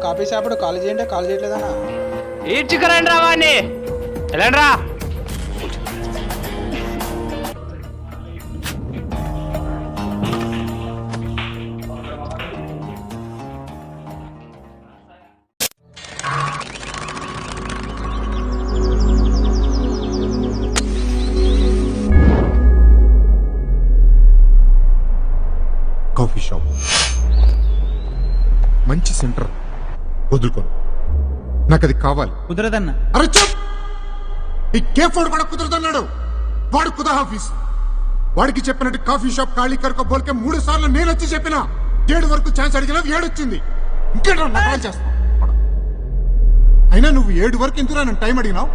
Coffee shop call చేయండి, call చేయట్లేదన్నా. ఈడ్చుకురండి రా వాడిని, వెళ్ళండి రా. కాఫీ షాప్ మంచి సెంటర్ వదులుకోను, నాకు అది కావాలి. కుదరదన్నా. అరే చెప్, ఈ కేఫ్ వాడు కూడా కుదరదన్నాడు. వాడు కుదా ఆఫీస్, వాడికి చెప్పినట్టు కాఫీ షాప్ ఖాళీ కరుకో బోల్కే 3 సార్లు నేను వచ్చి చెప్పినా 7 వరకు ఛాన్స్ అడిగినా 7 వచ్చింది. ఇంకేంటో నకరాలు చేస్తా. అయినా నువ్వు 7 వరకు ఎందుకు నన్ను టైం అడిగినావు?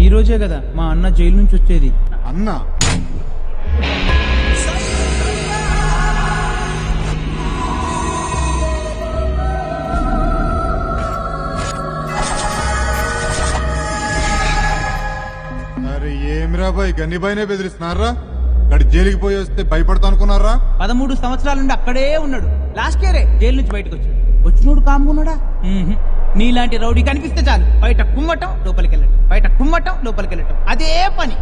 ఈ రోజే కదా మా అన్న జైలు నుంచి వచ్చేది. అన్నా అరే ఏమిరా బాయ్, గన్నిబాయినే బెదిరిస్తున్నారా? గడి జైలుకి పోయి వస్తే భయపడతా అనుకున్నారా? 13 సంవత్సరాల నుండి అక్కడే ఉన్నాడు. లాస్ట్ ఇయరే జైలు నుంచి బయటకు వచ్చాడు. వచ్చినోడు కాముకున్నాడా? నీలాంటి రౌడీ కనిపిస్తే చాలు బయట కుమ్మటం లోపలికి వెళ్ళటం, బయట కుమ్మటం లోపలికి వెళ్ళటం, అదే పని.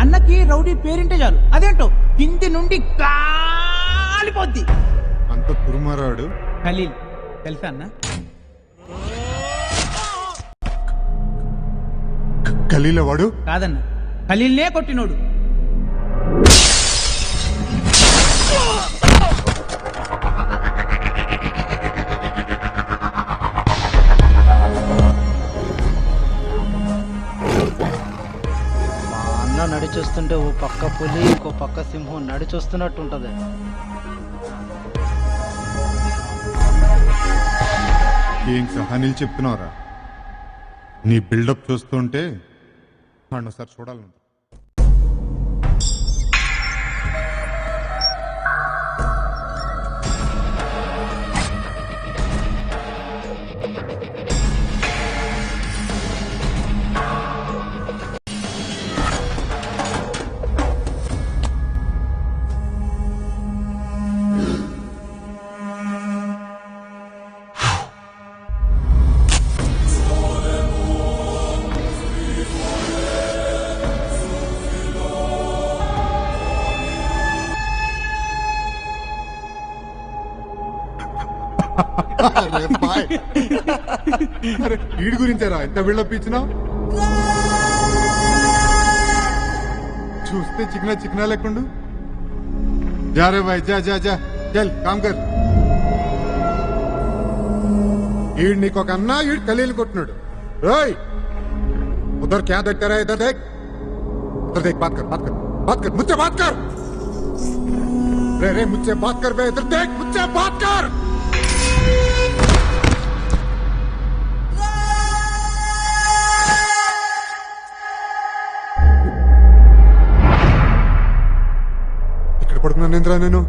అన్నకి రౌడీ పేరింటే చాలు అదేంటో కింది నుండి కాలిపోద్ది. అంత తురుమారాడు ఖలీల్ తెలుసా అన్న? ఖలీల వాడు కాదన్న, ఖలీల్నే కొట్టినోడు. నడిచొస్తుంటే ఓ పక్క పులి ఇంకో పక్క సింహం నడిచొస్తున్నట్టు ఉంటది. ఏం కహానీలు చెప్తున్నావురా? నీ బిల్డప్ చూస్తుంటే ఒకసారి చూడాలను. వీడి గురించేరా ఎంత బిల్డప్ ఇచ్చినావు? చూస్తే చిక్నా లేకుండు. जा रे भाई, जा जा जा, चल काम कर. ఈడు నీకు ఒక అన్నా, ఈడు ఖలీల్ కొట్టినాడు. रोय उधर क्या देखते रहे? इधर देख, उधर देख. बात कर, बात कर, बात कर, मुझसे बात कर. रे मुझसे बात कर बे. इधर देख, मुझसे बात कर. ఇక్కడ పడుకున్నాను ఏంద్రా నేను?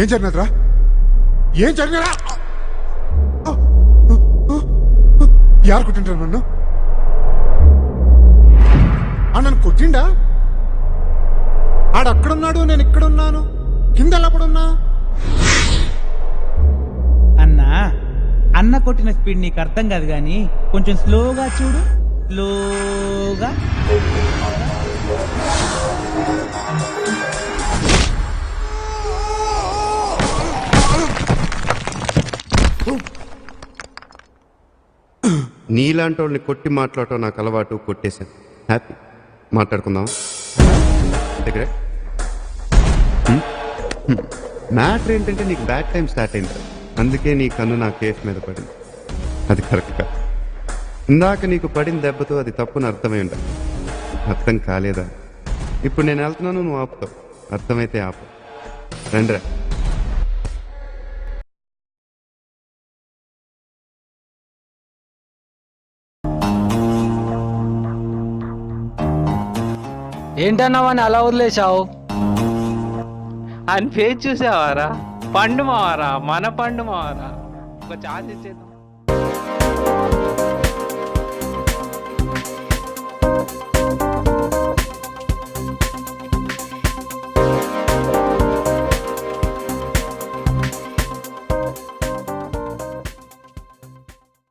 ఏం జరిగినదిరా? ఏం జరిగినరా? యారు కొట్టింటారు నన్ను? నన్ను కొట్టిండా? ఆడక్కడున్నాడు, నేను ఇక్కడున్నాను. కింద ఎలాపడున్నా? అన్న కొట్టిన స్పీడ్ నీకు అర్థం కాదు గాని కొంచెం స్లోగా చూడు. స్లోగా. నీలాంటి వాళ్ళని కొట్టి మాట్లాడటం నాకు అలవాటు, కొట్టేశాను. హ్యాపీ. మాట్లాడుకుందాం. దగ్గరే మ్యాటర్ ఏంటంటే నీకు బ్యాడ్ టైం స్టార్ట్ అయింది, అందుకే నీ కన్ను నా కేఫ్ మీద పడింది. అది కరెక్ట్ కాదు. ఇందాక నీకు పడిన దెబ్బతో అది తప్పుని అర్థమై ఉండాలి. అర్థం కాలేదా? ఇప్పుడు నేను వెళ్తున్నాను, నువ్వు ఆపుతావు. అర్థమైతే ఆపు. రండిరా. ఏంటన్నా వాడిని అలా వదిలేశావు? ఆయన ఫేస్ చూసావారా? పండు మావారా, మన పండు మావారా. ఒక ఛాన్స్ ఇచ్చేద్దాం.